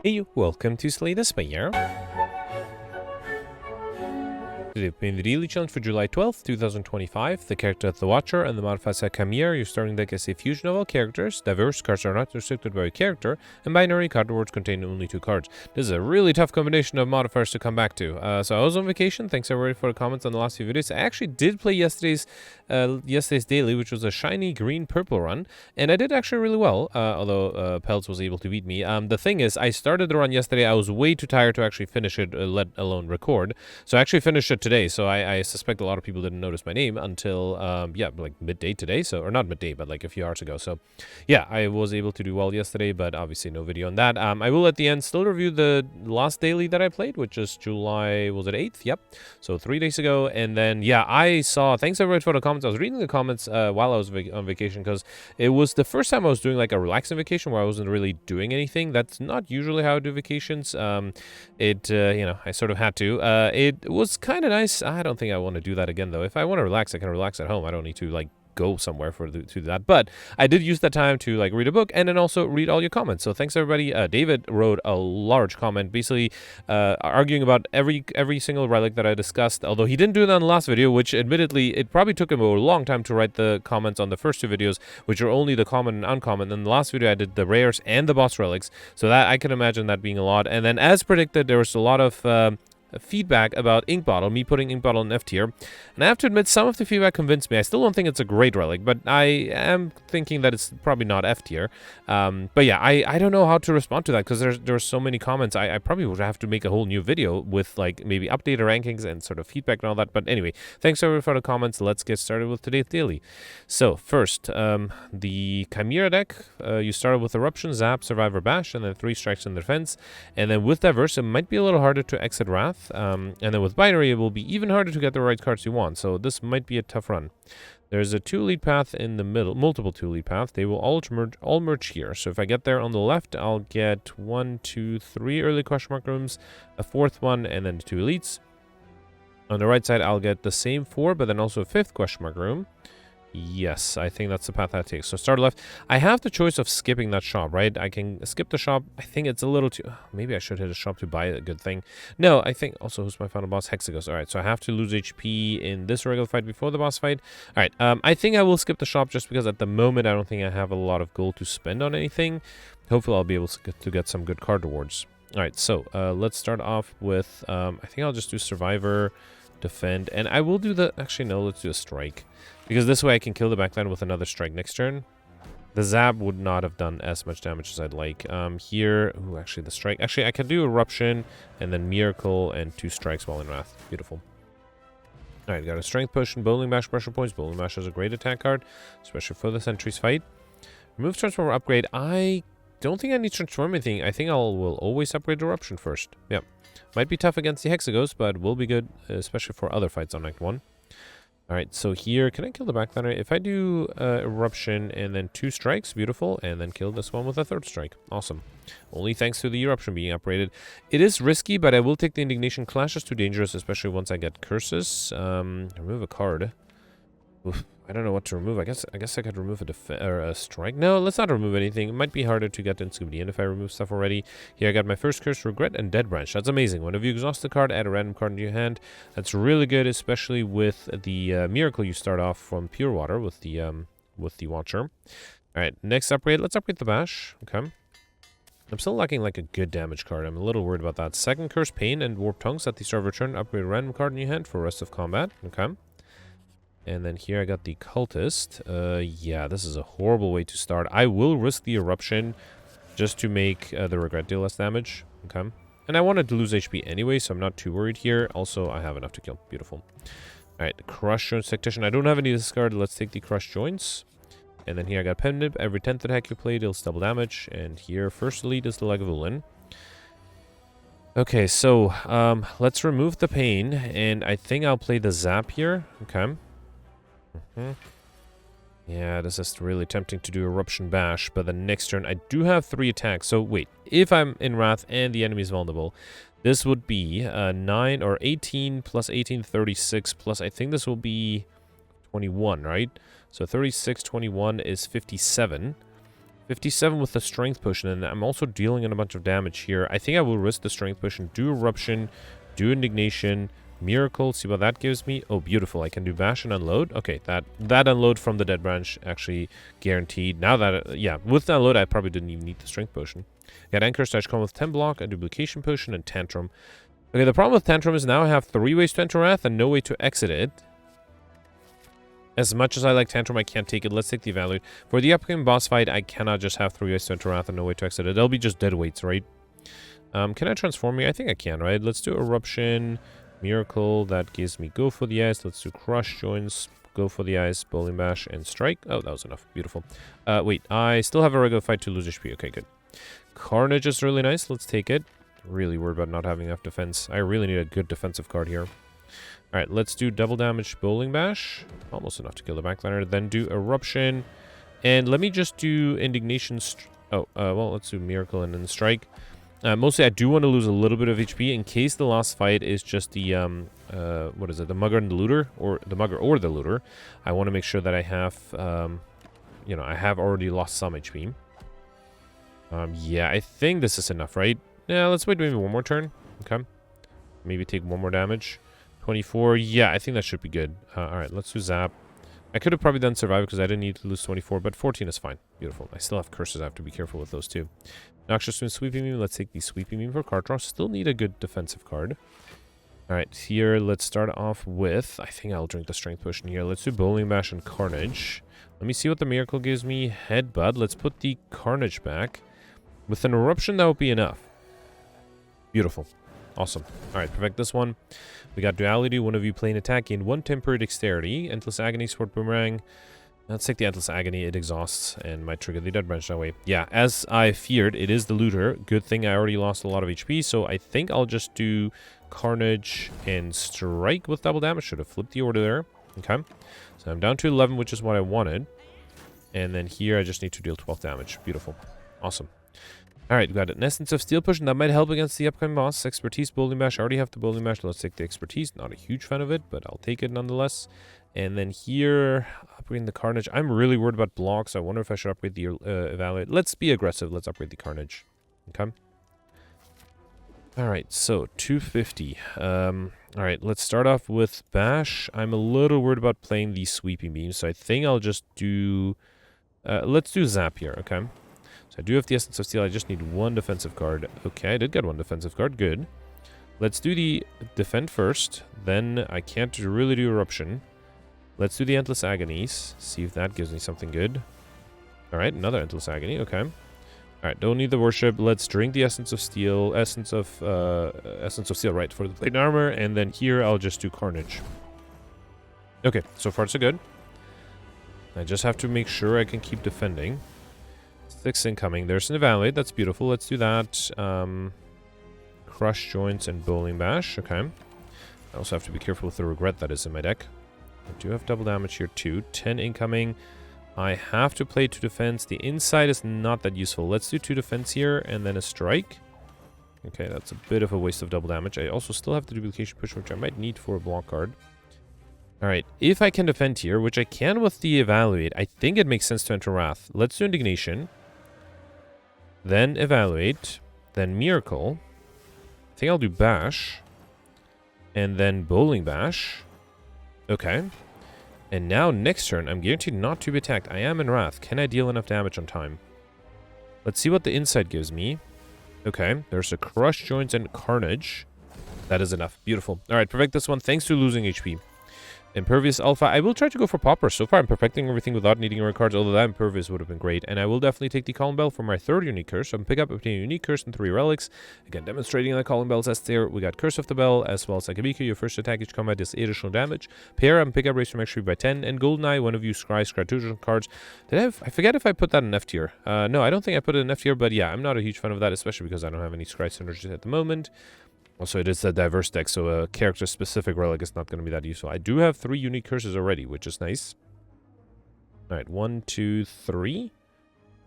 Hey, welcome to Slay the Spire. Today we're playing the daily challenge for July 12th, 2025. The character of the Watcher and the modifiers are Chimera. Your starting deck is a fusion of all characters. Diverse cards are not restricted by a character, and binary card rewards contain only 2 cards. This is a really tough combination of modifiers to come back to. So I was on vacation. Thanks everybody for the comments on the last few videos. I actually did play yesterday's daily, which was a shiny green-purple run, and I did actually really well, although Peltz was able to beat me. The thing is, I started the run yesterday. I was way too tired to actually finish it, let alone record. So I actually finished it today, so I suspect a lot of people didn't notice my name until, yeah, like midday today, so, or not midday, but like a few hours ago. So, yeah, I was able to do well yesterday, but obviously no video on that. I will at the end still review the last daily that I played, which is July, was it 8th? Yep. So 3 days ago, and then, yeah, I saw, thanks everybody for the comments. I was reading the comments while I was on vacation, because it was the first time I was doing like a relaxing vacation where I wasn't really doing anything. That's not usually how I do vacations. You know, I sort of had to. It was kind of nice. I don't think I want to do that again, though. If I want to relax, I can relax at home. I don't need to, like, go somewhere to do that. But I did use that time to, like, read a book and then also read all your comments. So thanks, everybody. David wrote a large comment, basically arguing about every single relic that I discussed, although he didn't do that in the last video, which admittedly, it probably took him a long time to write the comments on the first 2 videos, which are only the common and uncommon. Then the last video, I did the rares and the boss relics. So that I can imagine that being a lot. And then, as predicted, there was a lot of feedback about Ink Bottle, me putting Ink Bottle in F tier, and I have to admit some of the feedback convinced me. I still don't think it's a great relic, but I am thinking that it's probably not F tier. But yeah, I don't know how to respond to that, because there's so many comments. I probably would have to make a whole new video with like maybe updated rankings and sort of feedback and all that. But anyway, thanks everyone for the comments. Let's get started with today's daily. So first, the Chimera deck, you started with Eruption, Zap, Survivor, Bash, and then 3 strikes in defense, and then with Diverse it might be a little harder to exit Wrath. And then with Binary, it will be even harder to get the right cards you want, so this might be a tough run. There's a 2-lead path in the middle, multiple 2-lead paths. They will all merge here. So if I get there on the left, I'll get 1, 2, 3 early question mark rooms, a 4th one, and then 2 elites. On the right side, I'll get the same 4, but then also a 5th question mark room. Yes, I think that's the path I take. So start left. I have the choice of skipping that shop, right? I can skip the shop. I think it's a little too... maybe I should hit a shop to buy a good thing. No, I think... also, who's my final boss? Hexagos. All right, so I have to lose HP in this regular fight before the boss fight. All right, I think I will skip the shop just because at the moment I don't think I have a lot of gold to spend on anything. Hopefully I'll be able to get some good card rewards. All right, so let's start off with... I think I'll just do Survivor, Defend, and I will do the... actually, no, let's do a Strike. Because this way I can kill the backline with another strike next turn. The Zap would not have done as much damage as I'd like. Here, ooh, actually the strike. Actually, I can do Eruption and then Miracle and 2 strikes while in Wrath. Beautiful. Alright, got a Strength Potion, Bowling Bash, pressure points. Bowling Bash is a great attack card, especially for the Sentries fight. Remove Transformer upgrade. I don't think I need to transform anything. I think will always upgrade Eruption first. Yep. Might be tough against the Hexagos, but will be good, especially for other fights on Act 1. Alright, so here, can I kill the backliner? If I do Eruption and then 2 strikes, beautiful, and then kill this one with a 3rd strike. Awesome. Only thanks to the Eruption being upgraded. It is risky, but I will take the Indignation. Clash is too dangerous, especially once I get curses. Remove a card. Oof, I don't know what to remove. I guess I could remove a strike. No, let's not remove anything. It might be harder to get in Scooby if I remove stuff already. Here I got my first curse, Regret, and Dead Branch. That's amazing. Whenever you exhaust the card, add a random card into your hand. That's really good, especially with the Miracle you start off from Pure Water with the Watcher. All right, next upgrade. Let's upgrade the Bash. Okay. I'm still lacking like a good damage card. I'm a little worried about that. Second curse, Pain, and Warp Tongues at the start of return. Upgrade a random card in your hand for rest of combat. Okay. And then here I got the Cultist. Yeah, this is a horrible way to start. I will risk the Eruption just to make the Regret deal less damage. Okay. And I wanted to lose HP anyway, so I'm not too worried here. Also, I have enough to kill. Beautiful. Alright, Crush Joints Tactician. I don't have any discard. Let's take the Crush Joints. And then here I got Pen Nib. Every 10th attack you play deals double damage. And here, first elite is the Lagavulin. Okay, so let's remove the Pain. And I think I'll play the Zap here. Okay. Yeah, this is really tempting to do Eruption Bash, but the next turn I do have 3 attacks. So wait, if I'm in Wrath and the enemy is vulnerable, this would be 9 or 18 plus 18, 36 plus, I think this will be 21, right? So 36, 21 is 57. 57 with the strength potion, and I'm also dealing in a bunch of damage here. I think I will risk the strength potion, do Eruption, do Indignation, Miracle, see what that gives me. Oh, beautiful. I can do Bash and Unload. Okay, that unload from the Dead Branch actually guaranteed. Now that, yeah, with the Unload, I probably didn't even need the strength potion. Got Anchor, Stash Calm with 10 block, a Duplication Potion, and Tantrum. Okay, the problem with Tantrum is now I have 3 ways to enter Wrath and no way to exit it. As much as I like Tantrum, I can't take it. Let's take the Evaluate. For the upcoming boss fight, I cannot just have 3 ways to enter Wrath and no way to exit it. They'll be just dead weights, right? Can I transform me? I think I can, right? Let's do Eruption, Miracle. That gives me Go for the Eyes. Let's do Crush Joints, Go for the Eyes, Bowling Bash, and Strike. Oh, that was enough. Beautiful. Wait, I still have a regular fight to lose HP. Okay, good. Carnage is really nice. Let's take it. Really worried about not having enough defense. I really need a good defensive card here. Alright, let's do double damage Bowling Bash. Almost enough to kill the backliner. Then do Eruption. And let me just do Indignation. Well, let's do Miracle and then Strike. Mostly, I do want to lose a little bit of HP in case the last fight is just the, what is it? The Mugger and the Looter? Or the Mugger or the Looter. I want to make sure that I have, you know, I have already lost some HP. Yeah, I think this is enough, right? Yeah, let's wait maybe one more turn. Okay. Maybe take one more damage. 24. Yeah, I think that should be good. Alright, let's do Zap. I could have probably done Survive because I didn't need to lose 24, but 14 is fine. Beautiful. I still have curses. I have to be careful with those too. Noxious Wind, Sweeping Beam. Let's take the Sweeping Beam for card draw. Still need a good defensive card. Alright, here, let's start off with... I think I'll drink the Strength Potion here. Let's do Bowling Bash and Carnage. Let me see what the Miracle gives me. Headbutt. Let's put the Carnage back. With an Eruption, that would be enough. Beautiful. Awesome. Alright, perfect this one. We got Duality. One of you play an attack, gain 1 temporary dexterity. Endless Agony, Sword Boomerang. Let's take the Endless Agony. It exhausts and might trigger the Dead Branch that way. Yeah, as I feared, it is the Looter. Good thing I already lost a lot of HP, so I think I'll just do Carnage and Strike with double damage. Should have flipped the order there. Okay. So I'm down to 11, which is what I wanted. And then here I just need to deal 12 damage. Beautiful. Awesome. Alright, we got an Essence of Steel Potion. That might help against the upcoming boss. Expertise, Bowling Bash. I already have the Bowling Bash. Let's take the Expertise. Not a huge fan of it, but I'll take it nonetheless. And then here, upgrading the Carnage. I'm really worried about blocks. I wonder if I should upgrade the Evaluate. Let's be aggressive. Let's upgrade the Carnage. Okay. Alright, so 250. Alright, let's start off with Bash. I'm a little worried about playing the Sweeping Beam, so I think I'll just do... let's do Zap here, okay? So I do have the Essence of Steel. I just need 1 defensive card. Okay, I did get 1 defensive card. Good. Let's do the Defend first. Then I can't really do Eruption. Let's do the Endless Agonies. See if that gives me something good. Alright, another Endless Agony. Okay. Alright, don't need the Worship. Let's drink the Essence of Steel. Essence of Steel, right, for the Plate and Armor. And then here I'll just do Carnage. Okay, so far so good. I just have to make sure I can keep defending. 6 incoming. There's an Evaluate. That's beautiful. Let's do that. Crush Joints and Bowling Bash. Okay. I also have to be careful with the Regret that is in my deck. I do have double damage here too. 10 incoming. I have to play 2 defense. The inside is not that useful. Let's do 2 defense here and then a Strike. Okay, that's a bit of a waste of double damage. I also still have the Duplication Push, which I might need for a block card. Alright, if I can defend here, which I can with the Evaluate, I think it makes sense to enter Wrath. Let's do Indignation. Then Evaluate. Then Miracle. I think I'll do Bash. And then Bowling Bash. Okay. And now next turn, I'm guaranteed not to be attacked. I am in Wrath. Can I deal enough damage on time? Let's see what the inside gives me. Okay, there's a Crush Joints and Carnage. That is enough. Beautiful. Alright, perfect this one. Thanks to losing HP. Impervious Alpha. I will try to go for Pauper. So far, I'm perfecting everything without needing rare cards, although that Impervious would have been great. And I will definitely take the Calling Bell for my 3rd unique curse. So I'm pick up, obtain a unique curse and 3 relics. Again, demonstrating that Calling Bell's S tier. We got Curse of the Bell, as well as Akabiku. Your first attack each combat is 8 additional damage. Pair up and pick up raise from extra by 10. And Goldeneye, one of you scry 2 additional cards. I forget if I put that in F tier. No, I don't think I put it in F tier, but yeah, I'm not a huge fan of that, especially because I don't have any scry synergies at the moment. Also, it is a diverse deck, so a character-specific relic is not going to be that useful. I do have 3 unique curses already, which is nice. Alright, 1, 2, 3?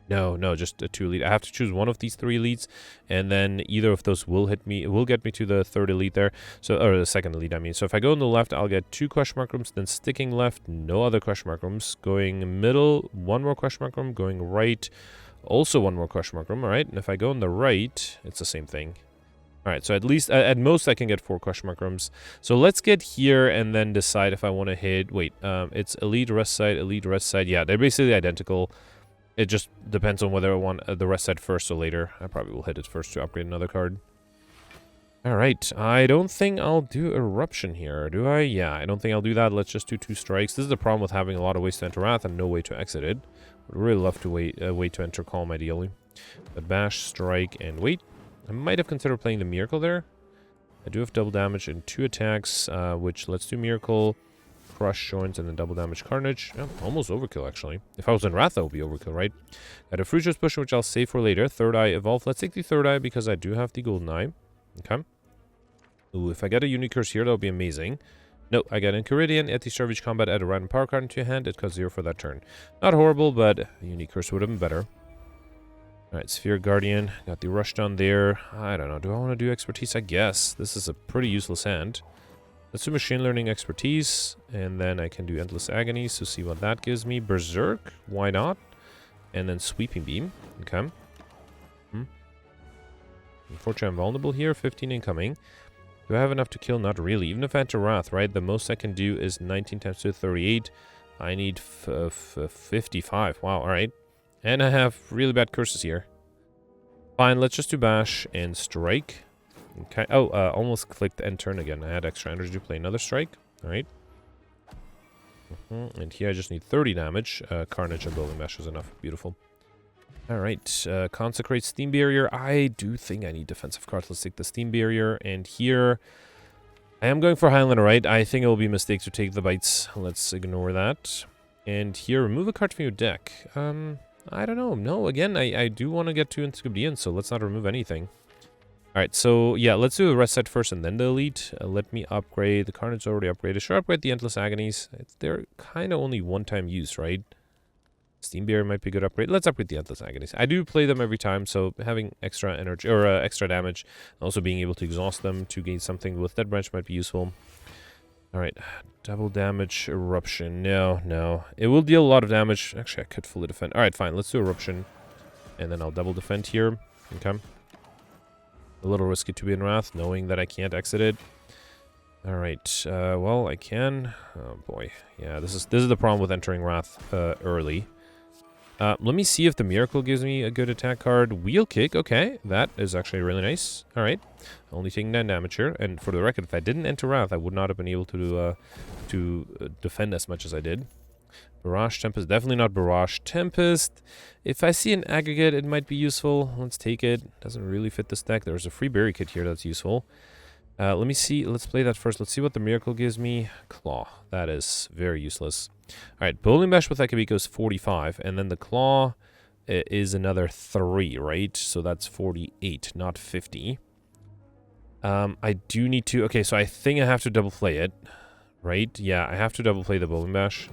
No, just a 2 elite. I have to choose one of these 3 elites, and then either of those will get me to the 3rd elite there. So, or the 2nd elite, I mean. So if I go on the left, I'll get 2 question mark rooms, then sticking left, no other question mark rooms. Going middle, 1 more question mark room. Going right, Also one more question mark room, alright? And if I go on the right, it's the same thing. Alright, so at least, at most I can get 4 question mark rooms. So let's get here and then decide if I want to hit, wait, it's elite rest side. Yeah, they're basically identical. It just depends on whether I want the rest side first or later. I probably will hit it first to upgrade another card. Alright, I don't think I'll do Eruption here, do I? Yeah, I don't think I'll do that. Let's just do 2 strikes. This is the problem with having a lot of ways to enter Wrath and no way to exit it. Would really love to wait, way to enter Calm, ideally. But Bash, Strike, and wait. I might have considered playing the Miracle there. I do have double damage in 2 attacks, which let's do Miracle, Crush, Joints, and then double damage Carnage. Yeah, almost overkill, actually. If I was in Wrath, that would be overkill, right? Got a Fruitus Push, which I'll save for later. Third Eye Evolve. Let's take the Third Eye because I do have the Golden Eye. Okay. Ooh, if I get a Unique Curse here, that would be amazing. No, I get Enchiridion. At the start of each combat, add a random power card into your hand. It costs 0 for that turn. Not horrible, but a Unique Curse would have been better. Alright, Sphere Guardian. Got the Rush down there. I don't know. Do I want to do Expertise? I guess. This is a pretty useless hand. Let's do Machine Learning Expertise. And then I can do Endless Agony. So see what that gives me. Berserk. Why not? And then Sweeping Beam. Okay. Unfortunately, I'm vulnerable here. 15 incoming. Do I have enough to kill? Not really. Even if I enter Wrath, right? The most I can do is 19 times 2, 38. I need 55. Wow, alright. And I have really bad curses here. Fine, let's just do Bash and Strike. Okay. Oh, almost clicked End Turn again. I had extra energy to play another Strike. Alright. And here I just need 30 damage. Carnage and Bowling Bash is enough. Beautiful. Alright, Consecrate Steam Barrier. I do think I need defensive cards. Let's take the Steam Barrier. And here, I am going for Highlander, right? I think it will be a mistake to take the bites. Let's ignore that. And here, remove a card from your deck. I don't know. No, again, I do want to get 2 Encyclopedians, so let's not remove anything. Alright, so yeah, let's do the rest set first and then the Elite. Let me upgrade. The Carnage is already upgraded. Should I upgrade the Endless Agonies? They're kind of only one-time use, right? Steam Barrier might be a good upgrade. Let's upgrade the Endless Agonies. I do play them every time, so having extra energy or extra damage, also being able to exhaust them to gain something with Dead Branch might be useful. Alright, double damage Eruption. No. It will deal a lot of damage. Actually, I could fully defend. Alright, fine. Let's do Eruption. And then I'll double defend here. Okay. A little risky to be in Wrath, knowing that I can't exit it. Alright, well, I can. Oh, boy. Yeah, this is the problem with entering Wrath early. Let me see if the Miracle gives me a good attack card. Wheel Kick, okay. That is actually really nice. Alright. Only taking 9 damage here. And for the record, if I didn't enter Wrath, I would not have been able to defend as much as I did. Barrage Tempest, definitely not Barrage Tempest. If I see an aggregate, it might be useful. Let's take it. Doesn't really fit this deck. There's a free Berry Kit here that's useful. Let me see. Let's play that first. Let's see what the Miracle gives me. Claw. That is very useless. Alright, Bowling Bash with Ekabiko is 45. And then the Claw is another 3, right? So that's 48, not 50. I do need to... Okay, so I think I have to double play it. Right? Yeah, I have to double play the Bowling Bash.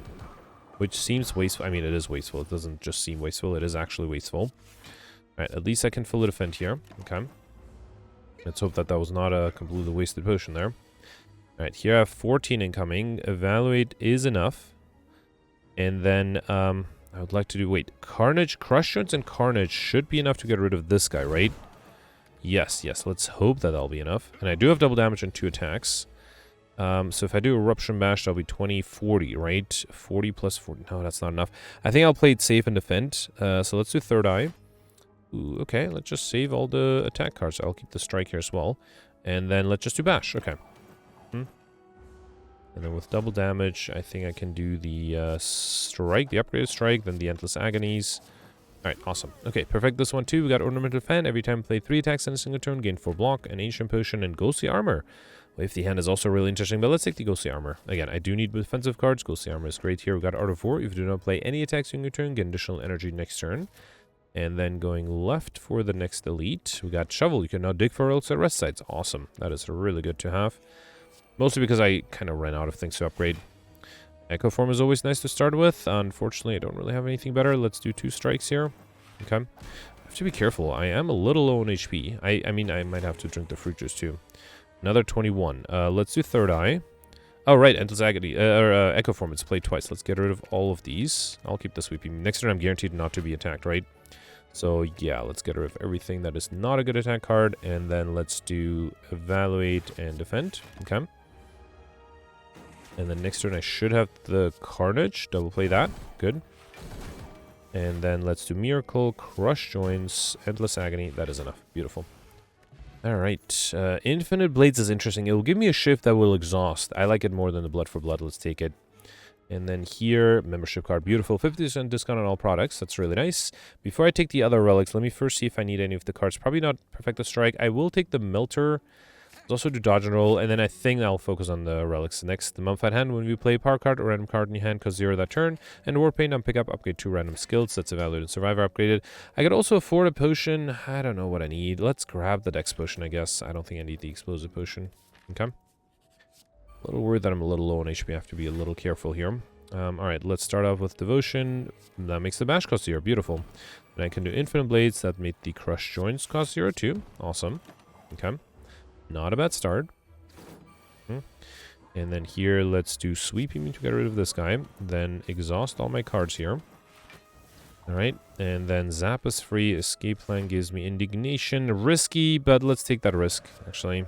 Which seems wasteful. I mean, it is wasteful. It doesn't just seem wasteful. It is actually wasteful. Alright, at least I can fully defend here. Okay. Let's hope that that was not a completely wasted potion there. Alright, here I have 14 incoming. Evaluate is enough. And then, I would like to do... Wait, Carnage, Crush Joints and Carnage should be enough to get rid of this guy, right? Yes. Let's hope that that'll be enough. And I do have double damage on 2 attacks. So if I do Eruption Bash, that'll be 20, 40, right? 40 plus 40. No, that's not enough. I think I'll play it safe and defend. So let's do Third Eye. Ooh, okay, let's just save all the attack cards. I'll keep the Strike here as well. And then let's just do Bash. Okay. And then with double damage, I think I can do the Strike, the upgraded Strike, then the Endless Agonies. Alright, awesome. Okay, perfect this one too. We got Ornamental Fan. Every time play 3 attacks in a single turn, gain 4 block, an Ancient Potion, and Ghostly Armor. Wave the Hand is also really interesting, but let's take the Ghostly Armor. Again, I do need defensive cards. Ghostly Armor is great here. We got Art of War. If you do not play any attacks in your turn, get additional energy next turn. And then going left for the next Elite, we got Shovel. You can now dig for relics at rest sites. Awesome. That is really good to have. Mostly because I kind of ran out of things to upgrade. Echo Form is always nice to start with. Unfortunately, I don't really have anything better. Let's do 2 strikes here. Okay. I have to be careful. I am a little low on HP. I mean, I might have to drink the fruit juice too. Another 21. Let's do Third Eye. Oh, right. Endless Agony. Echo Form. It's played twice. Let's get rid of all of these. I'll keep the Sweeping. Next turn, I'm guaranteed not to be attacked, right? So yeah, let's get rid of everything that is not a good attack card, and then let's do evaluate and defend. Okay. And then next turn I should have the Carnage. Double play that. Good. And then let's do Miracle, Crush Joints, Endless Agony. That is enough. Beautiful. Alright. Infinite Blades is interesting. It will give me a shift that will exhaust. I like it more than the Blood for Blood. Let's take it. And then here, membership card. Beautiful. 50% discount on all products. That's really nice. Before I take the other relics, let me first see if I need any of the cards. Probably not Perfecto Strike. I will take the Melter. Also do dodge and roll, and then I think I'll focus on the relics next. The Mummified Hand, when we play a power card or random card in your hand, cost 0 that turn. And War Paint on pickup, upgrade 2 random skills. That's evaluated Survivor upgraded. I could also afford a potion. I don't know what I need. Let's grab the Dex potion, I guess. I don't think I need the explosive potion. Okay. A little worried that I'm a little low on HP. I have to be a little careful here. Alright, let's start off with Devotion. That makes the bash cost 0. Beautiful. And I can do Infinite Blades. That made the Crush Joints cost 0 too. Awesome. Okay. Not a bad start. And then here, let's do Sweeping to get rid of this guy. Then exhaust all my cards here. Alright. And then Zap is free. Escape Plan gives me Indignation. Risky, but let's take that risk, actually.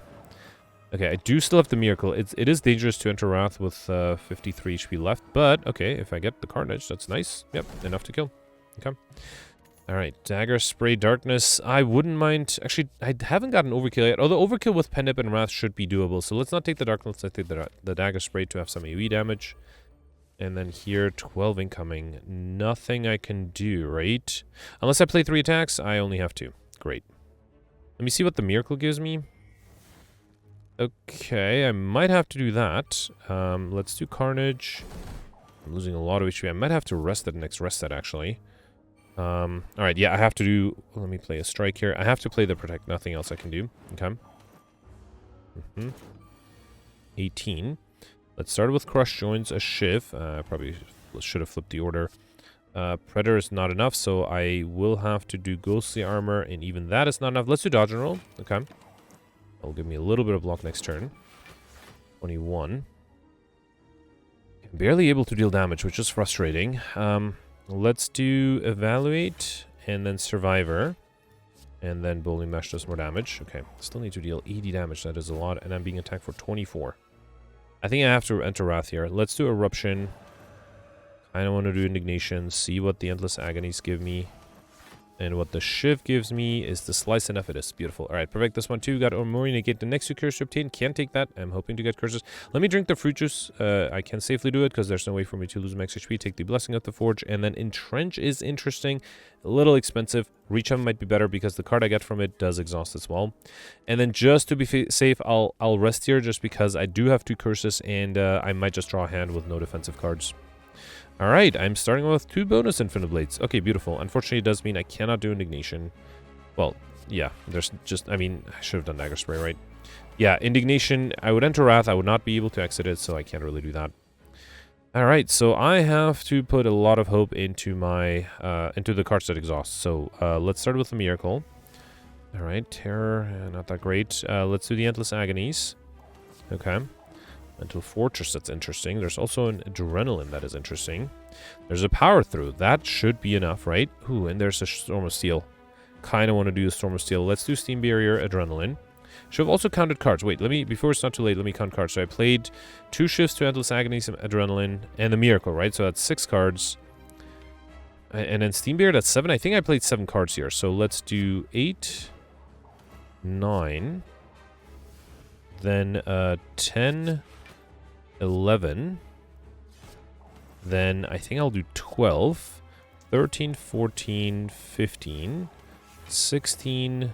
Okay, I do still have the Miracle. It is dangerous to enter Wrath with 53 HP left. But, okay, if I get the Carnage, that's nice. Yep, enough to kill. Okay. Alright, Dagger, Spray, Darkness. I wouldn't mind... Actually, I haven't gotten Overkill yet. Although Overkill with Pendip and Wrath should be doable. So let's not take the Darkness. Let's take the Dagger Spray to have some AoE damage. And then here, 12 incoming. Nothing I can do, right? Unless I play 3 attacks, I only have 2. Great. Let me see what the Miracle gives me. Okay, I might have to do that. Let's do Carnage. I'm losing a lot of HP. I might have to rest that next rest set, actually. Alright, yeah, I have to do... Let me play a strike here. I have to play the Protect. Nothing else I can do. Okay. 18. Let's start with Crush Joints, a Shiv. Probably should have flipped the order. Predator is not enough, so I will have to do Ghostly Armor, and even that is not enough. Let's do Dodge and Roll. Okay. That'll give me a little bit of block next turn. 21. Barely able to deal damage, which is frustrating. Let's do Evaluate, and then Survivor. And then Bowling Mash does more damage. Okay, still need to deal 80 damage. That is a lot, and I'm being attacked for 24. I think I have to enter Wrath here. Let's do Eruption. I don't want to do Indignation. See what the Endless Agonies give me. And what the Shiv gives me is the Slice and Ephitus. Beautiful. Alright, perfect. This one too. Got Omori, negate the next 2 curses to obtain. Can't take that. I'm hoping to get curses. Let me drink the fruit juice. I can safely do it because there's no way for me to lose max HP. Take the Blessing of the Forge. And then Entrench is interesting. A little expensive. Reach Up might be better because the card I get from it does exhaust as well. And then just to be safe, I'll rest here just because I do have 2 curses and I might just draw a hand with no defensive cards. Alright, I'm starting with 2 bonus Infinite Blades. Okay, beautiful. Unfortunately, it does mean I cannot do Indignation. Well, yeah, there's just... I mean, I should have done Dagger Spray, right? Yeah, Indignation, I would enter Wrath. I would not be able to exit it, so I can't really do that. Alright, so I have to put a lot of hope into my... into the cards that exhaust. So, let's start with the Miracle. Alright, Terror, not that great. Let's do the Endless Agonies. Okay. Mental Fortress, that's interesting. There's also an Adrenaline that is interesting. There's a Power Through. That should be enough, right? Ooh, and there's a Storm of Steel. Kind of want to do the Storm of Steel. Let's do Steam Barrier, Adrenaline. Should have also counted cards. Wait, let me, before it's not too late, let me count cards. So I played 2 shifts to Endless Agony, some Adrenaline, and the Miracle, right? So that's 6 cards. And then Steam Barrier, that's 7. I think I played 7 cards here. So let's do 8, 9, then 10... 11, then I think I'll do 12, 13, 14, 15, 16,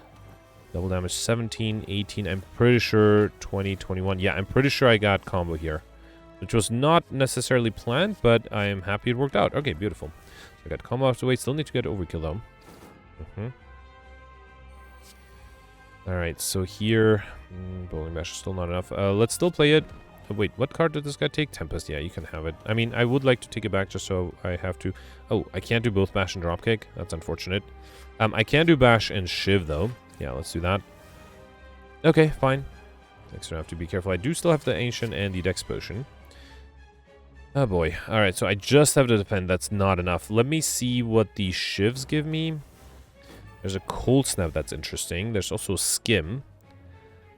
double damage, 17, 18, I'm pretty sure 20, 21. Yeah, I'm pretty sure I got combo here, which was not necessarily planned, but I am happy it worked out. Okay, beautiful. So I got combo off the way, still need to get Overkill though. Alright, so here, Bowling Bash is still not enough. Let's still play it. Oh, wait, what card did this guy take? Tempest, yeah, you can have it. I mean, I would like to take it back just so I have to... Oh, I can't do both Bash and Dropkick. That's unfortunate. I can do Bash and Shiv, though. Yeah, let's do that. Okay, fine. Next turn I have to be careful. I do still have the Ancient and the Dex Potion. Oh, boy. Alright, so I just have to defend. That's not enough. Let me see what the Shivs give me. There's a cold snap that's interesting. There's also a skim.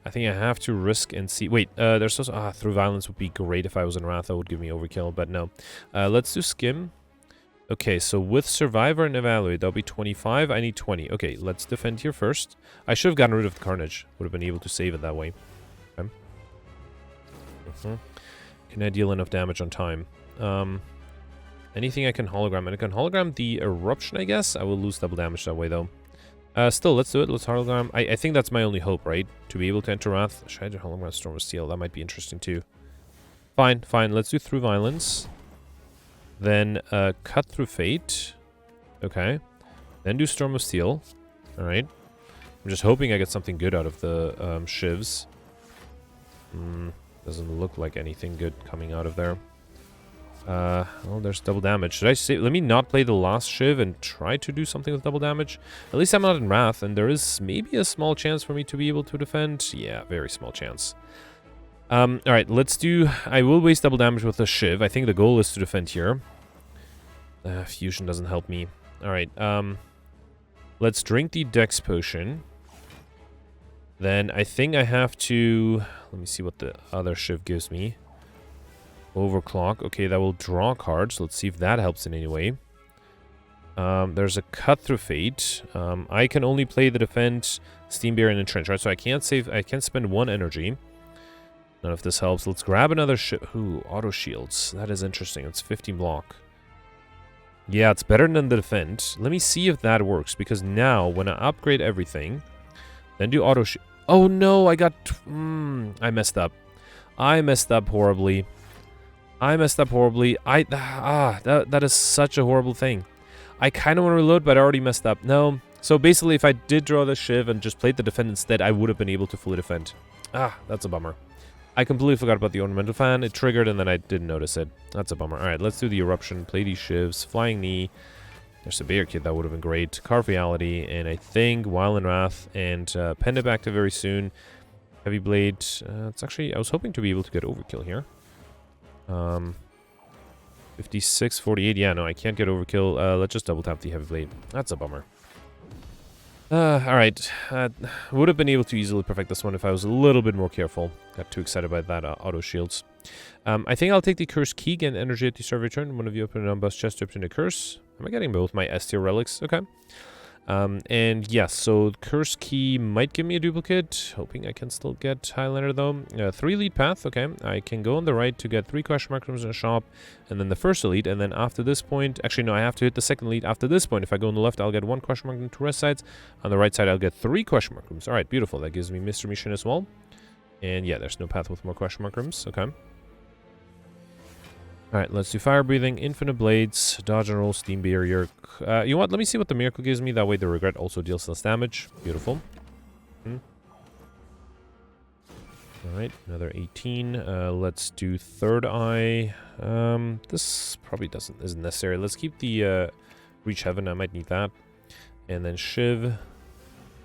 I think I have to risk and see. Wait, there's also... through violence would be great if I was in Wrath. That would give me overkill, but no. Let's do skim. Okay, so with survivor and evaluate, that'll be 25. I need 20. Okay, let's defend here first. I should have gotten rid of the carnage. Would have been able to save it that way. Okay. Can I deal enough damage on time? Anything I can hologram. And I can hologram the eruption, I guess. I will lose double damage that way, though. Still, let's do it. Let's hologram. I think that's my only hope, right? To be able to enter Wrath. Should I do hologram Storm of Steel? That might be interesting, too. Fine, fine. Let's do through violence. Then, cut through fate. Okay. Then do Storm of Steel. Alright. I'm just hoping I get something good out of the shivs. Doesn't look like anything good coming out of there. Well, there's double damage. Should I say... Let me not play the last shiv and try to do something with double damage. At least I'm not in Wrath, and there is maybe a small chance for me to be able to defend. Yeah, very small chance. Alright, let's do... I will waste double damage with the shiv. I think the goal is to defend here. Fusion doesn't help me. Alright, let's drink the Dex potion. Then I think I have to... Let me see what the other shiv gives me. Overclock. Okay, that will draw cards. Let's see if that helps in any way. There's a cut through fate. I can only play the defend, steam barrier, and entrench, right? So I can't save... I can't spend one energy. None of this helps. Let's grab another ship. Ooh, auto shields. That is interesting. It's 15 block. Yeah, it's better than the defend. Let me see if that works, because now when I upgrade everything, then do auto shield. Oh no, I got... I messed up. I messed up horribly. I messed up horribly. That is such a horrible thing. I kind of want to reload, but I already messed up. No. So basically, if I did draw the shiv and just played the defend instead, I would have been able to fully defend. That's a bummer. I completely forgot about the ornamental fan. It triggered and then I didn't notice it. That's a bummer. Alright, let's do the eruption. Play these shivs. Flying knee. There's a bear kid. That would have been great. Carve reality. And I think Wild and Wrath and Pen it back to very soon. Heavy blade. It's actually... I was hoping to be able to get overkill here. 56, 48. Yeah, no, I can't get overkill. Let's just double tap the heavy blade. That's a bummer. Alright. Would have been able to easily perfect this one if I was a little bit more careful. Got too excited by that auto shields. I think I'll take the curse key, gain energy at the start of your turn. One of you open an unbossed chest to obtain a curse. Am I getting both my S tier relics? Okay. And yes, so curse key might give me a duplicate. Hoping I can still get Highlander though. 3 lead path, okay. I can go on the right to get 3 question mark rooms in a shop, and then the first elite, and then after this point, actually no, I have to hit the second lead. After this point, if I go on the left, I'll get 1 question mark room, 2 rest sides. On the right side, I'll get 3 question mark rooms. Alright, beautiful. That gives me Mystery Mission as well. And yeah, there's no path with more question mark rooms. Okay. Alright, let's do fire breathing, infinite blades, dodge and roll, steam barrier. You know what? Let me see what the miracle gives me. That way the regret also deals less damage. Beautiful. Alright, another 18. Let's do third eye. This probably isn't necessary. Let's keep the reach heaven. I might need that. And then shiv,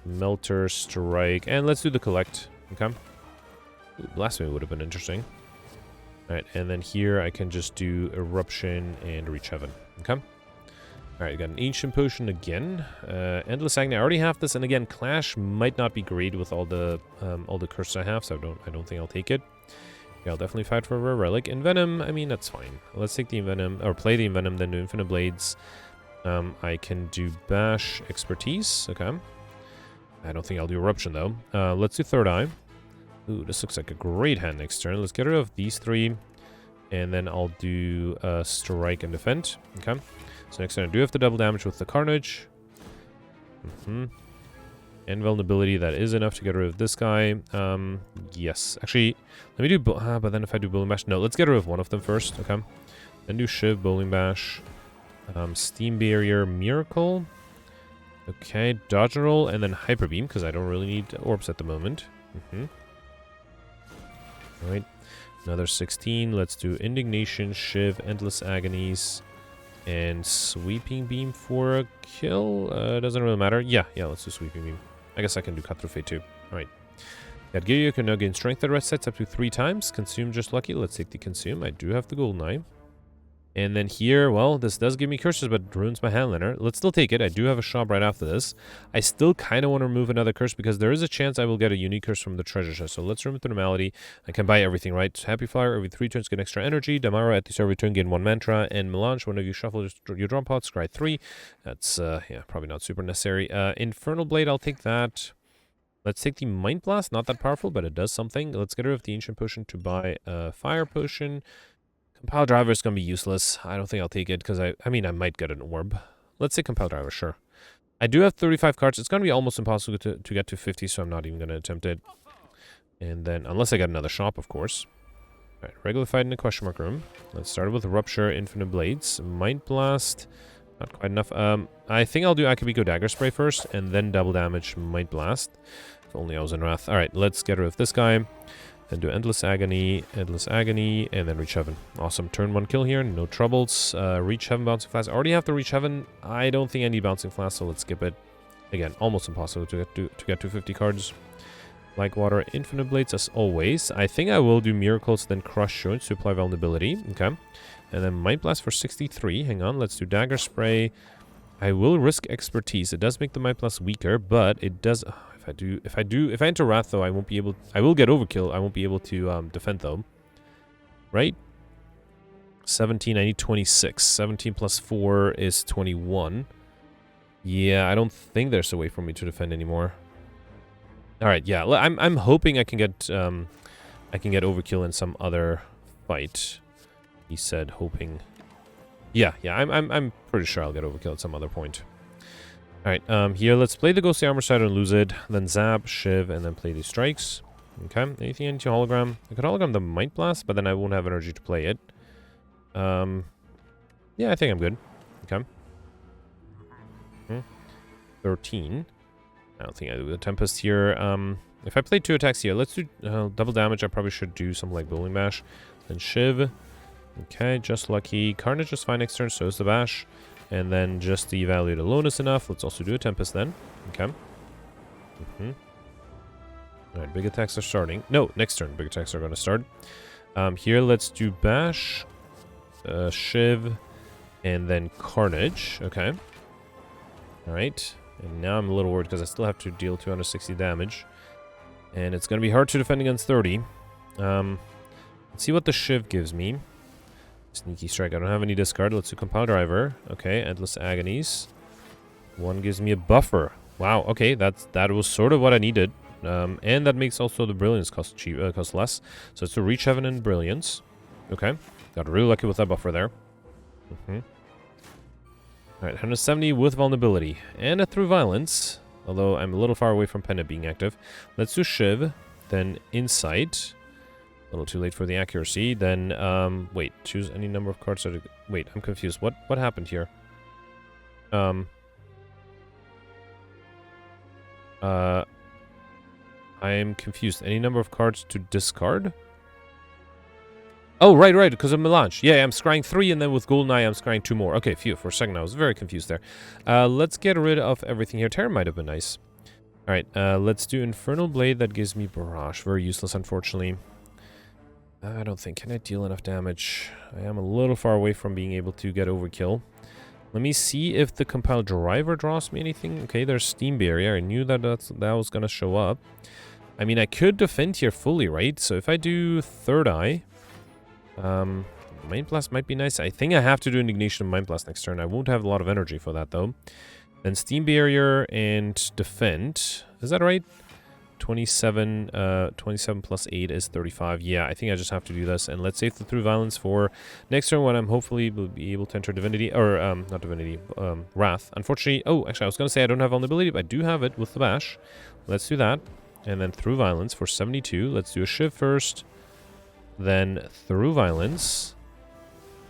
melter, strike, and let's do the collect. Okay. Ooh, blasphemy would have been interesting. Alright, and then here I can just do Eruption and Reach Heaven. Okay. Alright, got an Ancient Potion again. Endless Agony. I already have this, and again, Clash might not be great with all the curses I have, so I don't think I'll take it. Yeah, I'll definitely fight for a rare relic. Envenom, I mean, that's fine. Let's take the Envenom, or play the Envenom, then do Infinite Blades. I can do Bash, Expertise. Okay. I don't think I'll do Eruption, though. Let's do Third Eye. Ooh, this looks like a great hand next turn. Let's get rid of these 3. And then I'll do Strike and Defend. Okay. So next turn I do have the double damage with the Carnage. And Vulnerability. That is enough to get rid of this guy. Yes. Actually, let me do... but then if I do Bowling Bash... No, let's get rid of one of them first. Okay. Then do Shiv, Bowling Bash. Steam Barrier, Miracle. Okay. Dodge and Roll. And then Hyper Beam, because I don't really need orbs at the moment. Alright, another 16. Let's do Indignation, Shiv, Endless Agonies, and Sweeping Beam for a kill. Doesn't really matter. Yeah, let's do Sweeping Beam. I guess I can do Cut Through Fate too. Alright. Gadgiryu can now gain Strength at rest sets up to 3 times. Consume just lucky. Let's take the Consume. I do have the Golden Eye. And then here, well, this does give me curses, but it ruins my handlander. Let's still take it. I do have a shop right after this. I still kind of want to remove another curse because there is a chance I will get a unique curse from the treasure chest. So let's remove the normality. I can buy everything, right? Happy Flower, every 3 turns, get extra energy. Damara, at the start of every turn, gain 1 mantra. And Melange, whenever you shuffle your draw pot, scry 3. That's, yeah, probably not super necessary. Infernal Blade, I'll take that. Let's take the Mind Blast. Not that powerful, but it does something. Let's get rid of the Ancient Potion to buy a Fire Potion. Compile Driver is going to be useless. I don't think I'll take it because I mean, I might get an orb. Let's say Compile Driver, sure. I do have 35 cards. It's going to be almost impossible to get to 50, so I'm not even going to attempt it. And then, unless I get another shop, of course. Alright, regular fight in the question mark room. Let's start with Rupture, Infinite Blades, Mind Blast. Not quite enough. I think I'll do Akabiko Dagger Spray first, and then double damage Mind Blast. If only I was in Wrath. Alright, let's get rid of this guy. Then do Endless Agony, and then Reach Heaven. Awesome. Turn 1 kill here, no troubles. Reach Heaven, Bouncing Flask. I already have the Reach Heaven. I don't think I need Bouncing Flask, so let's skip it. Again, almost impossible to get to 50 cards. Like Water, Infinite Blades as always. I think I will do Miracles, then Crush Joints to apply Vulnerability. Okay. And then Mind Blast for 63. Hang on, let's do Dagger Spray. I will risk Expertise. It does make the Mind Blast weaker, but it does... If I enter Wrath, though, I won't be able... I will get Overkill. I won't be able to defend, though. Right? 17, I need 26. 17 plus 4 is 21. Yeah, I don't think there's a way for me to defend anymore. Alright, yeah. I'm hoping I can get Overkill in some other fight. He said hoping. Yeah, I'm pretty sure I'll get Overkill at some other point. Alright, here, let's play the Ghostly Armor Side and lose it. Then Zap, Shiv, and then play these strikes. Okay, anything into Hologram? I could Hologram the Mind Blast, but then I won't have energy to play it. Yeah, I think I'm good. Okay. 13. I don't think I do the Tempest here. If I play 2 attacks here, let's do double damage. I probably should do something like Bowling Bash. Then Shiv. Okay, just lucky. Carnage is fine next turn, so is the Bash. And then just the Evaluate alone is enough. Let's also do a Tempest then. Okay. Alright, big attacks are starting. No, next turn big attacks are going to start. Here, let's do Bash, Shiv, and then Carnage. Okay. Alright. And now I'm a little worried because I still have to deal 260 damage. And it's going to be hard to defend against 30. Let's see what the Shiv gives me. Sneaky Strike. I don't have any discard. Let's do Compile Driver. Okay, Endless Agonies. 1 gives me a buffer. Wow, okay, that was sort of what I needed. And that makes also the Brilliance cost less. So it's to Reach Heaven and Brilliance. Okay, got really lucky with that buffer there. Alright, 170 with Vulnerability. And a Through Violence. Although I'm a little far away from Pendant being active. Let's do Shiv. Then Insight. A little too late for the accuracy. Then, wait, choose any number of cards. Wait, I'm confused. What happened here? I am confused. Any number of cards to discard? Oh, right, because of Melange. Yeah, I'm scrying 3, and then with Goldeneye, I'm scrying 2 more. Okay, phew, for a second, I was very confused there. Let's get rid of everything here. Terror might have been nice. Alright, let's do Infernal Blade. That gives me Barrage. Very useless, unfortunately. I don't think. Can I deal enough damage? I am a little far away from being able to get Overkill. Let me see if the Compile Driver draws me anything. Okay, there's Steam Barrier. I knew that that was going to show up. I mean, I could defend here fully, right? So if I do Third Eye, Mind Blast might be nice. I think I have to do Indignation of Mind Blast next turn. I won't have a lot of energy for that, though. Then Steam Barrier and Defend. Is that right? 27 plus 8 is 35. Yeah, I think I just have to do this. And let's save the Through Violence for next turn when I'm hopefully will be able to enter Divinity. Or, not Divinity, Wrath. Unfortunately, oh, actually, I was going to say I don't have Vulnerability, but I do have it with the Bash. Let's do that. And then Through Violence for 72. Let's do a Shiv first. Then Through Violence.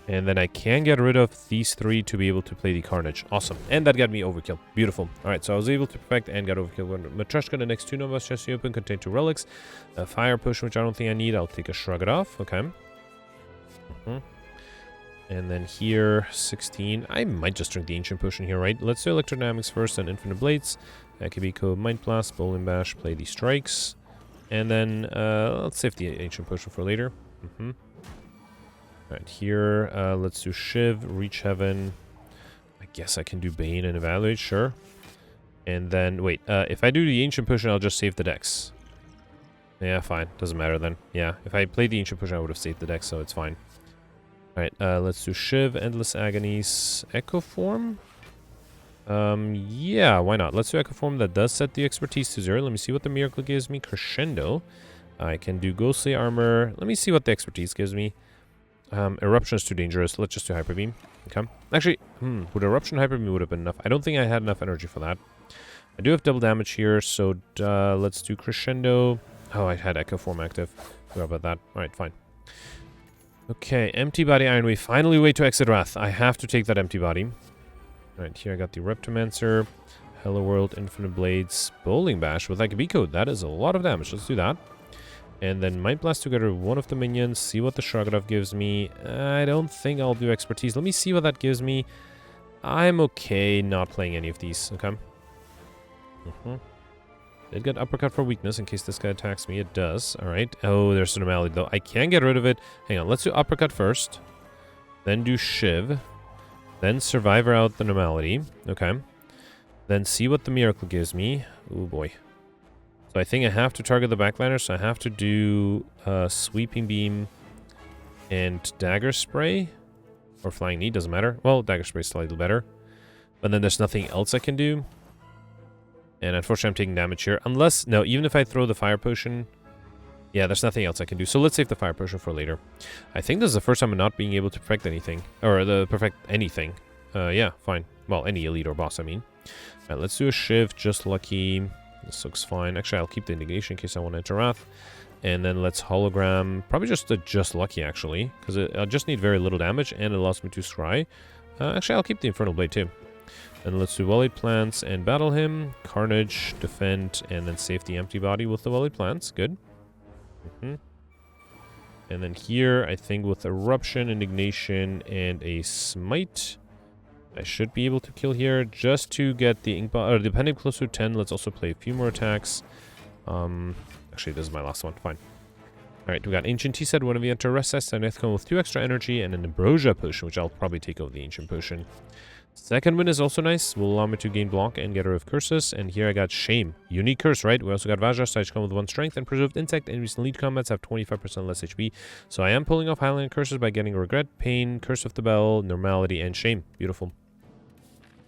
And then I can get rid of these 3 to be able to play the Carnage. Awesome. And that got me Overkill. Beautiful. Alright, so I was able to perfect and got Overkill. Matryoshka, the next 2 numbers chest you open contain 2 relics. A Fire Potion, which I don't think I need. I'll take a Shrug It Off. Okay. And then here, 16. I might just drink the Ancient Potion here, right? Let's do Electrodynamics first and Infinite Blades. Akabiko, Mind Blast, Bowling Bash, play the Strikes. And then, let's save the Ancient Potion for later. Alright, here, let's do Shiv, Reach Heaven. I guess I can do Bane and Evaluate, sure. And then, wait, if I do the Ancient Potion, I'll just save the dex. Yeah, fine. Doesn't matter then. Yeah, if I played the Ancient Potion, I would have saved the dex, so it's fine. Alright, let's do Shiv, Endless Agonies, Echo Form. Yeah, why not? Let's do Echo Form. That does set the expertise to 0. Let me see what the miracle gives me. Crescendo. I can do Ghostly Armor. Let me see what the expertise gives me. Eruption is too dangerous. Let's just do Hyper Beam. Okay. Actually, would Eruption Hyper Beam would have been enough? I don't think I had enough energy for that. I do have double damage here, so let's do Crescendo. Oh, I had Echo Form active. Forgot about that. Alright, fine. Okay, Empty Body Iron Wave. Finally, way to exit Wrath. I have to take that Empty Body. Alright, here I got the Reptomancer, Hello World, Infinite Blades, Bowling Bash with IKB code. That is a lot of damage. Let's do that. And then Mind Blast to get rid of one of the minions. See what the Shrogadov gives me. I don't think I'll do Expertise. Let me see what that gives me. I'm okay not playing any of these. Okay. Did get Uppercut for weakness in case this guy attacks me. It does. Alright. Oh, there's an Normality though. I can get rid of it. Hang on. Let's do Uppercut first. Then do Shiv. Then Survivor out the Normality. Okay. Then see what the Miracle gives me. Oh boy. So I think I have to target the backliner, so I have to do Sweeping Beam and Dagger Spray. Or Flying Knee, doesn't matter. Well, Dagger Spray is slightly better. But then there's nothing else I can do. And unfortunately I'm taking damage here. Unless, no, even if I throw the Fire Potion... Yeah, there's nothing else I can do. So let's save the Fire Potion for later. I think this is the first time I'm not being able to perfect anything. Or perfect anything. Yeah, fine. Well, any elite or boss, I mean. Alright, let's do a Shiv, just lucky. This looks fine. Actually, I'll keep the Indignation in case I want to enter Wrath. And then let's Hologram. Probably just lucky, actually. Because I just need very little damage, and it allows me to scry. Actually, I'll keep the Infernal Blade, too. And let's do Wellate Plants and battle him. Carnage, defend, and then save the Empty Body with the Wellate Plants. Good. And then here, I think with Eruption, Indignation, and a Smite, I should be able to kill here just to get the Ink Bomb. Depending close to 10, let's also play a few more attacks. Actually, this is my last one. Fine. Alright, we got Ancient Tea Set. Whenever you enter Rest Test, and come with 2 extra energy and an Ambrosia Potion, which I'll probably take over the Ancient Potion. Second win is also nice. Will allow me to gain block and get rid of curses. And here I got Shame. Unique curse, right? We also got Vajra, so I come with 1 strength, and Preserved Insect. Enemies in lead combats have 25% less HP. So I am pulling off Highland curses by getting Regret, Pain, Curse of the Bell, Normality, and Shame. Beautiful.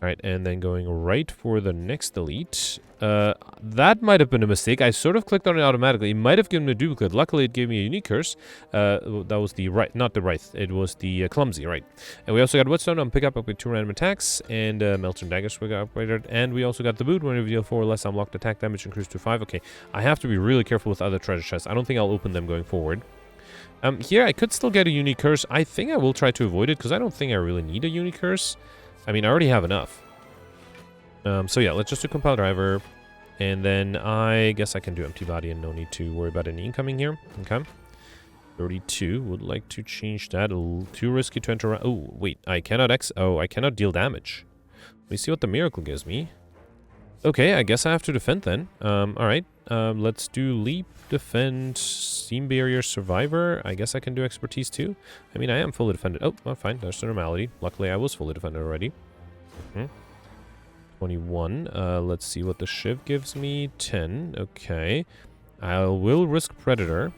Alright, and then going right for the next elite. That might have been a mistake. I sort of clicked on it automatically. It might have given me a duplicate. Luckily, it gave me a unique curse. That was the right, not the right. It was the clumsy, right? And we also got Whetstone on pickup with 2 random attacks, and Melton Daggers we got upgraded. And we also got the boot. Whenever you deal 4 or less unlocked attack damage, increase to 5. Okay, I have to be really careful with other treasure chests. I don't think I'll open them going forward. Here, I could still get a unique curse. I think I will try to avoid it, because I don't think I really need a unique curse. I mean, I already have enough. So yeah, let's just do Compile Driver. And then I guess I can do Empty Body and no need to worry about any incoming here. Okay. 32. Would like to change that. Too risky to enter. Oh, wait. I cannot I cannot deal damage. Let me see what the miracle gives me. Okay, I guess I have to defend then. Alright. Let's do Leap, Defend, Steam Barrier, Survivor. I guess I can do Expertise too. I mean, I am fully defended. Oh, well, fine. There's the Normality. Luckily, I was fully defended already. 21. Let's see what the Shiv gives me. 10. Okay. I will risk Predator.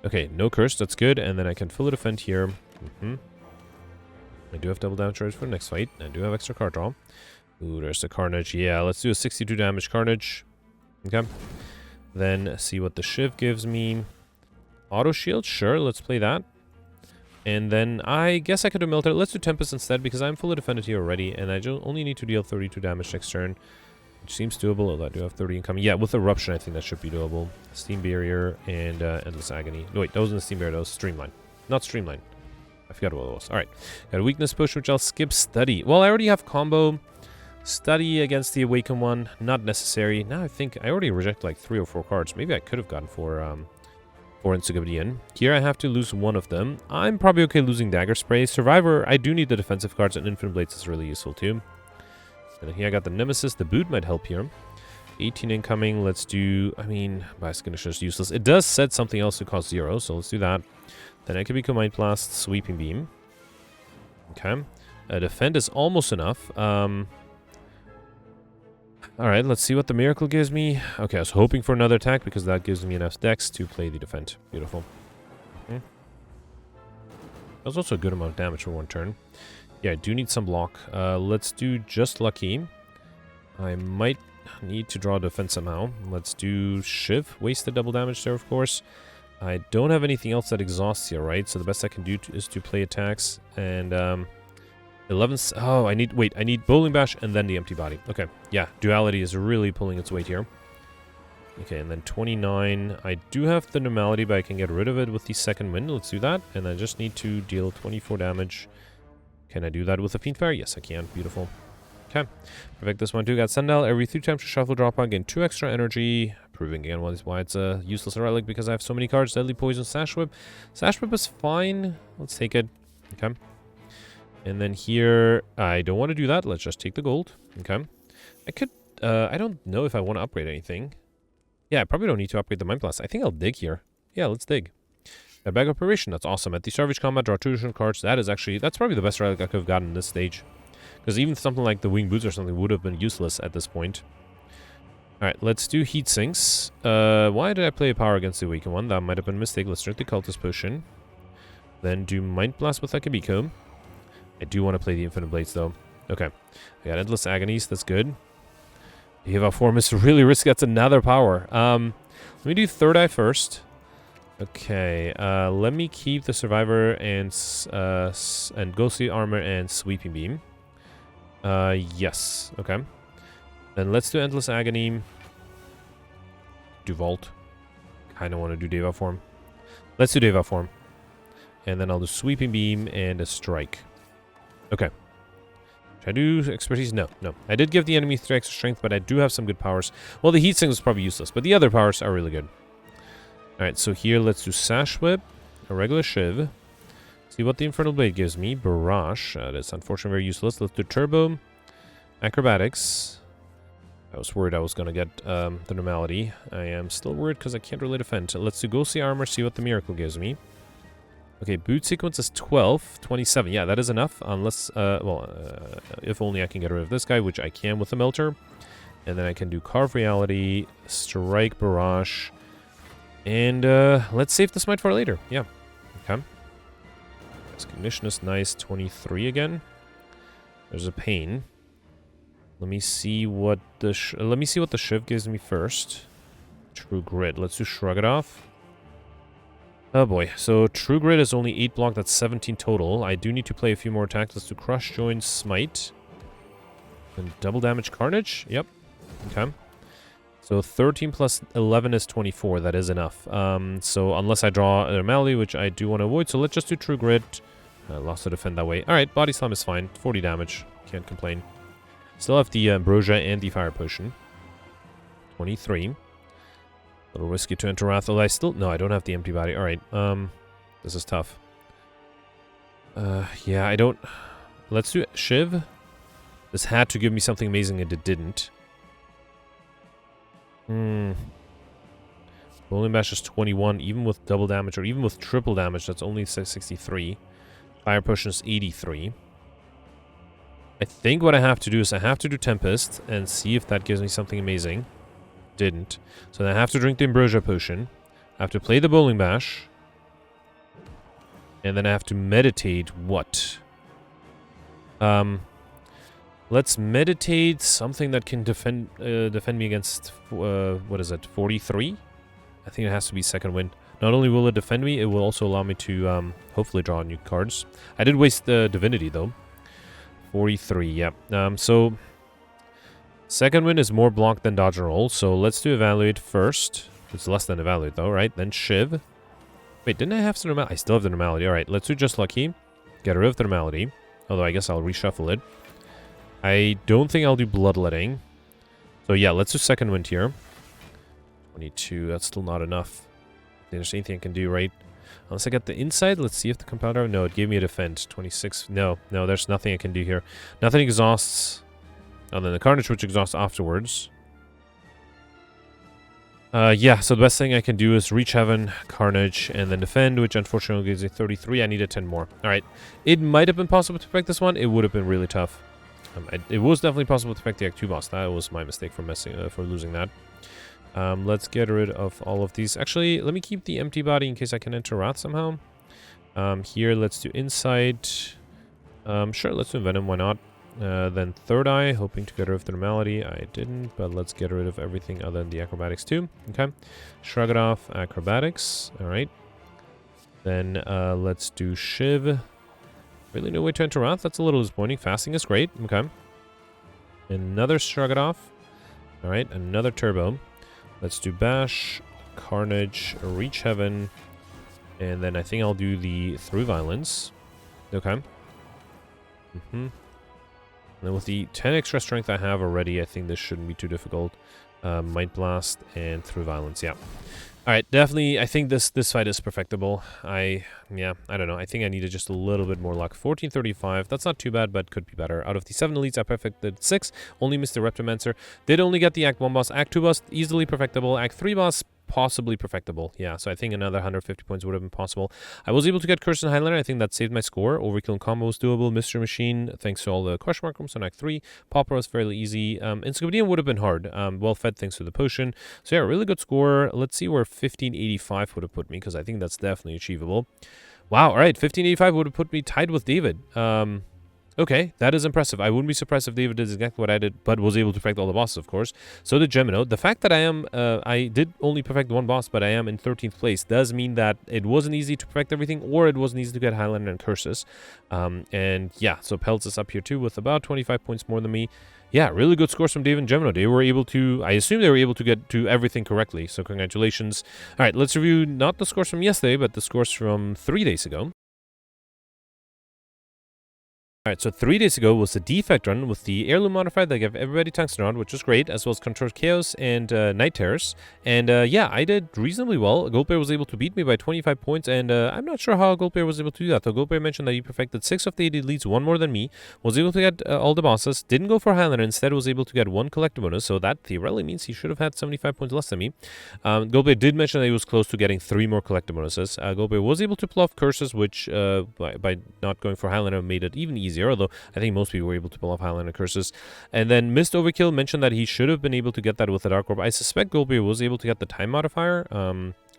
Okay, no curse. That's good. And then I can fully defend here. I do have double damage for the next fight. I do have extra card draw. Ooh, there's the Carnage. Yeah, let's do a 62 damage Carnage. Okay. Then see what the Shiv gives me. Auto Shield. Sure, let's play that. And then I guess I could do Military. Let's do Tempest instead because I'm fully defended here already. And I only need to deal 32 damage next turn. Which seems doable. Although I do have 30 incoming. Yeah, with Eruption I think that should be doable. Steam Barrier and Endless Agony. No, wait, that wasn't the Steam Barrier. That was Streamline. Not Streamline. I forgot what it was. Alright. Got a Weakness Push which I'll skip. Study. Well, I already have combo. Study against the Awaken one. Not necessary. Now I think I already rejected like 3 or 4 cards. Maybe I could have gone for Insignificant. Here I have to lose one of them. I'm probably okay losing Dagger Spray. Survivor, I do need the defensive cards, and Infinite Blades is really useful too. And here I got the Nemesis. The boot might help here. 18 incoming. Let's do... I mean, Bias Condition is useless. It does set something else to cost 0, so let's do that. Then I could become Mind Blast, Sweeping Beam. Okay. Defend is almost enough. Alright, let's see what the Miracle gives me. Okay, I was hoping for another attack because that gives me enough dex to play the Defend. Beautiful. That was also a good amount of damage for one turn. Yeah, I do need some block. Let's do just Lucky. I might need to draw Defense somehow. Let's do Shiv. Waste the double damage there, of course. I don't have anything else that exhausts here, right? So the best I can do is to play attacks. And 11... Oh, I need Bowling Bash and then the Empty Body. Okay, yeah, Duality is really pulling its weight here. Okay, and then 29. I do have the Normality, but I can get rid of it with the second wind. Let's do that. And I just need to deal 24 damage. Can I do that with a Fiendfire? Yes, I can. Beautiful. Okay. Perfect. This one too. Got Sendal. Every 3 times you shuffle drop on, gain 2 extra energy. Proving again why it's a useless relic because I have so many cards. Deadly Poison, Sash Whip. Sash Whip is fine. Let's take it. Okay. And then here, I don't want to do that. Let's just take the gold. Okay. I could, I don't know if I want to upgrade anything. Yeah, I probably don't need to upgrade the Mind Blast. I think I'll dig here. Yeah, let's dig. A Bag of Preparation. That's awesome. At the Savage Combat, draw 2 additional cards. That is actually, that's probably the best relic I could have gotten in this stage. Because even something like the Wing Boots or something would have been useless at this point. Alright, let's do Heat Sinks. Why did I play a power against the weakened one? That might have been a mistake. Let's drink the Cultist Potion. Then do Mind Blast with Akabiko. I do want to play the Infinite Blades, though. Okay. I got Endless Agonies. That's good. Eva Form is really risky. That's another power. Let me do Third Eye first. Okay. Let me keep the Survivor and Ghostly Armor and Sweeping Beam. Yes. Okay. Then let's do Endless Agony. Do Vault. Kind of want to do Deva Form. Let's do Deva Form. And then I'll do Sweeping Beam and a Strike. Okay. Should I do Expertise? No, no. I did give the enemy 3 extra strength, but I do have some good powers. Well, the Heat Sink is probably useless, but the other powers are really good. Alright, so here let's do Sash Whip, a regular Shiv. See what the Infernal Blade gives me. Barrage. That is unfortunately very useless. Let's do Turbo. Acrobatics. I was worried I was going to get the Normality. I am still worried because I can't really defend. Let's do Ghostly Armor, see what the Miracle gives me. Okay, Boot Sequence is 12. 27. Yeah, that is enough. Unless, if only I can get rid of this guy, which I can with the Melter. And then I can do Carve Reality, Strike Barrage. And let's save the Smite for later. Yeah. Okay. Cognition is nice. 23 again. There's a Pain. Let me see what the Shiv gives me first. True Grit. Let's do Shrug It Off. Oh boy. So True Grit is only 8 block. That's 17 total. I do need to play a few more attacks. Let's do Crush, Join, Smite. And double damage Carnage. Yep. Okay. So 13 plus 11 is 24. That is enough. So unless I draw a Malady, which I do want to avoid. So let's just do True Grit. Lost to defend that way. Alright, Body Slam is fine. 40 damage. Can't complain. Still have the Ambrosia and the Fire Potion. 23. A little risky to enter Wrath. Although I still... No, I don't have the Empty Body. Alright. This is tough. Yeah, I don't... Let's do Shiv. This had to give me something amazing and it didn't. Rolling Bash is 21. Even with double damage or even with triple damage, that's only 63. Fire Potion is 83. I think what I have to do is I have to do Tempest and see if that gives me something amazing. Didn't. So then I have to drink the Ambrosia Potion. I have to play the Bowling Bash. And then I have to meditate what? Let's meditate something that can defend me against, what is it, 43? I think it has to be second wind. Not only will it defend me, it will also allow me to hopefully draw new cards. I did waste the Divinity though. 43, yeah. So, second wind is more block than dodge and roll, so let's do Evaluate first. It's less than Evaluate though, right? Then Shiv. Wait, didn't I have the Normality? I still have the Normality. Alright, let's do Just Lucky. Get rid of the Normality. Although I guess I'll reshuffle it. I don't think I'll do Bloodletting. So yeah, let's do second wind here. 22, that's still not enough. There's anything I can do, right? Unless I get the inside, let's see if the compounder... No, it gave me a defend. 26. No, there's nothing I can do here. Nothing exhausts. And then the Carnage, which exhausts afterwards. Yeah, so the best thing I can do is reach heaven, carnage, and then defend, which unfortunately gives me 33. I needed 10 more. Alright, it might have been possible to perfect this one. It would have been really tough. It was definitely possible to perfect the Act 2 boss. That was my mistake for losing that. Let's get rid of all of these. Actually, let me keep the empty body in case I can enter Wrath somehow. Here, let's do Insight. Sure, let's do Venom, why not? Then Third Eye, hoping to get rid of the Normality. I didn't, but let's get rid of everything other than the Acrobatics too. Okay. Shrug it off, Acrobatics. Alright. Then let's do Shiv. Really no way to enter Wrath. That's a little disappointing. Fasting is great. Okay. Another Shrug it off. Alright, another Turbo. Let's do Bash, Carnage, Reach Heaven, and then I think I'll do the Through Violence. Okay. And then with the 10 extra strength I have already, I think this shouldn't be too difficult. Might Blast and Through Violence, yeah. Alright, definitely, I think this fight is perfectable. I don't know. I think I needed just a little bit more luck. 1435, that's not too bad, but could be better. Out of the 7 elites, I perfected 6. Only missed the Reptomancer. Did only get the Act 1 boss. Act 2 boss, easily perfectable. Act 3 boss, possibly perfectable. Yeah, so I think another 150 points would have been possible. I was able to get Curse and Highlander. I think that saved my score. Overkill and combo was doable. Mystery Machine, thanks to all the question mark rooms on Act 3. Pauper was fairly easy. Encyclopedia would have been hard. Well fed thanks to the potion. So yeah, really good score. Let's see where 1585 would have put me, because I think that's definitely achievable. Wow, alright, 1585 would have put me tied with David. Okay, that is impressive. I wouldn't be surprised if David did exactly what I did, but was able to perfect all the bosses, of course. So did Gemino. The fact that I did only perfect one boss, but I am in 13th place, does mean that it wasn't easy to perfect everything, or it wasn't easy to get Highlander and Curses. And yeah, so Peltz is up here too with about 25 points more than me. Yeah, really good scores from Dave and Gemino. They were able to, I assume they were able to get to everything correctly, so congratulations. All right, let's review not the scores from yesterday, but the scores from 3 days ago. Alright, so 3 days ago was the defect run with the heirloom modifier that gave everybody tungsten rod, which was great, as well as Control Chaos and Night Terrors. And yeah, I did reasonably well. Goldbear was able to beat me by 25 points, and I'm not sure how Goldbear was able to do that. So Goldbear mentioned that he perfected 6 of the 8 elites, 1 more than me, was able to get all the bosses, didn't go for Highlander, instead was able to get 1 collector bonus, so that theoretically means he should have had 75 points less than me. Goldbear did mention that he was close to getting 3 more collector bonuses. Goldbear was able to pull off Curses, which by not going for Highlander made it even easier, although I think most people were able to pull off Highlander Curses. And then Missed Overkill mentioned that he should have been able to get that with the Dark Orb. I suspect Goldbear was able to get the time modifier.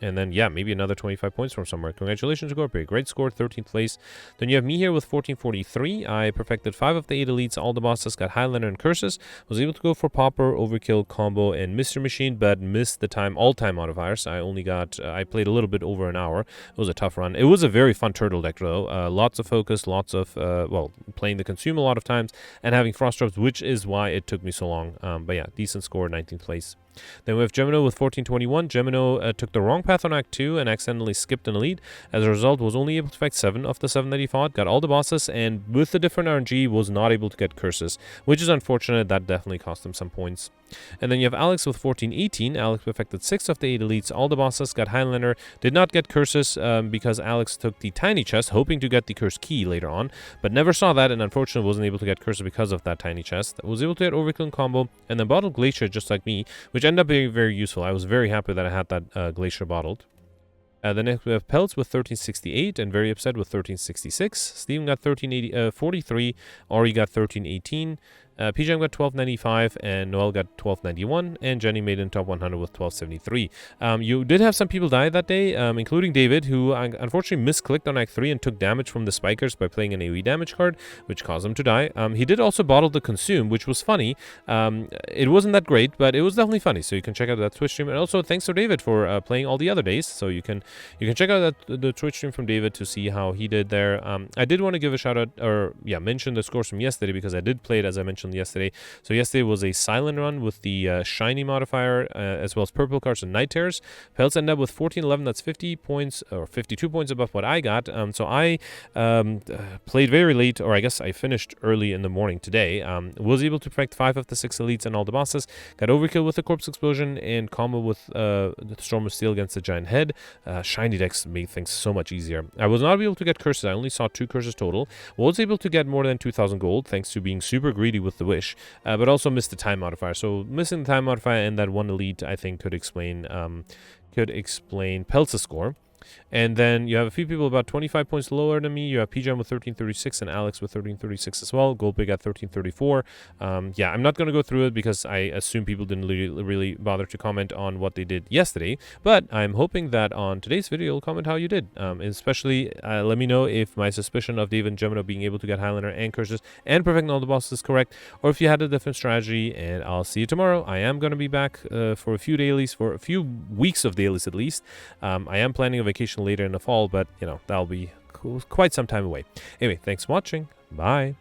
And then, yeah, maybe another 25 points from somewhere. Congratulations, Goldbear. Great score, 13th place. Then you have me here with 1443. I perfected 5 of the 8 elites. All the bosses got Highlander and Curses. Was able to go for Pauper, Overkill, Combo, and Mystery Machine, but missed the all-time modifiers. I only got, I played a little bit over an hour. It was a tough run. It was a very fun turtle deck, though. Lots of focus, lots of, well, playing the Consume a lot of times, and having Frost Drops, which is why it took me so long. But yeah, decent score, 19th place. Then we have Gemino with 1421. Gemino took the wrong path on Act 2 and accidentally skipped an elite. As a result, was only able to perfect 7 of the 7 that he fought, got all the bosses, and with the different RNG, was not able to get Curses, which is unfortunate. That definitely cost him some points. And then you have Alex with 1418. Alex perfected 6 of the 8 elites, all the bosses, got Highlander, did not get Curses because Alex took the tiny chest, hoping to get the Curse key later on, but never saw that, and unfortunately wasn't able to get Curses because of that tiny chest. Was able to get Overkill and Combo, and then bottled Glacier just like me, which ended up being very useful. I was very happy that I had that Glacier bottled. Then next we have Peltz with 1368 and very upset with 1366. Steven got 1343. Ori got 1318. PJM got 1295, and Noel got 1291, and Jenny made in top 100 with 1273. You did have some people die that day, including David, who unfortunately misclicked on Act 3 and took damage from the spikers by playing an AoE damage card, which caused him to die. He did also bottle the Consume, which was funny. It wasn't that great, but it was definitely funny, so you can check out that Twitch stream. And also thanks to David for playing all the other days, so you can check out the Twitch stream from David to see how he did there. I did want to give a shout out, or yeah, mention the scores from yesterday, because I did play it, as I mentioned yesterday. So yesterday was a silent run with the shiny modifier, as well as purple cards and Night Terrors. Peltz ended up with 1411. That's 50 points, or 52 points above what I got. So I played very late, or I guess I finished early in the morning today. Was able to perfect 5 of the 6 elites and all the bosses. Got Overkill with the Corpse Explosion and combo with the Storm of Steel against the Giant Head. Shiny decks made things so much easier. I was not able to get Curses. I only saw 2 Curses total. Was able to get more than 2,000 gold thanks to being super greedy with the wish, but also missed the time modifier. So missing the time modifier and that one elite, I think, could explain Peltz's score. And then you have a few people about 25 points lower than me. You have PJam with 1336 and Alex with 1336 as well. Goldpig at 1334. Yeah, I'm not going to go through it because I assume people didn't really bother to comment on what they did yesterday. But I'm hoping that on today's video, you'll comment how you did. Especially, let me know if my suspicion of Dave and Gemino being able to get Highlander and Curses and perfecting all the bosses is correct, or if you had a different strategy. And I'll see you tomorrow. I am going to be back for a few dailies, for a few weeks of dailies at least. I am planning a vacation later in the fall, but, you know, that'll be quite some time away. Anyway, thanks for watching. Bye.